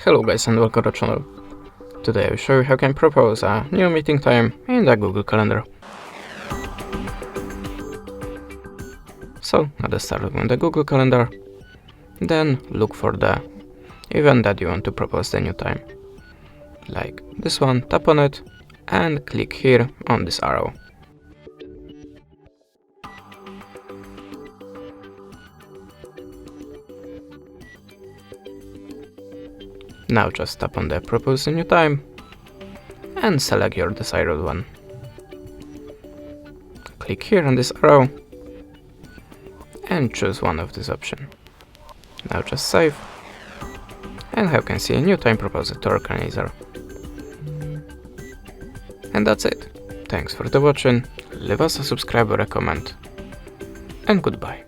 Hello guys and welcome to the channel. Today I will show you how you can propose a new meeting time in the Google Calendar. So at the start of the Google Calendar, then look for the event that you want to propose the new time. Like this one, tap on it and click here on this arrow. Now just tap on the propose a new time and select your desired one. Click here on this arrow and choose one of these options. Now just save, and you can see a new time proposed to organizer. And that's it. Thanks for the watching, leave us a subscribe or a comment, and goodbye.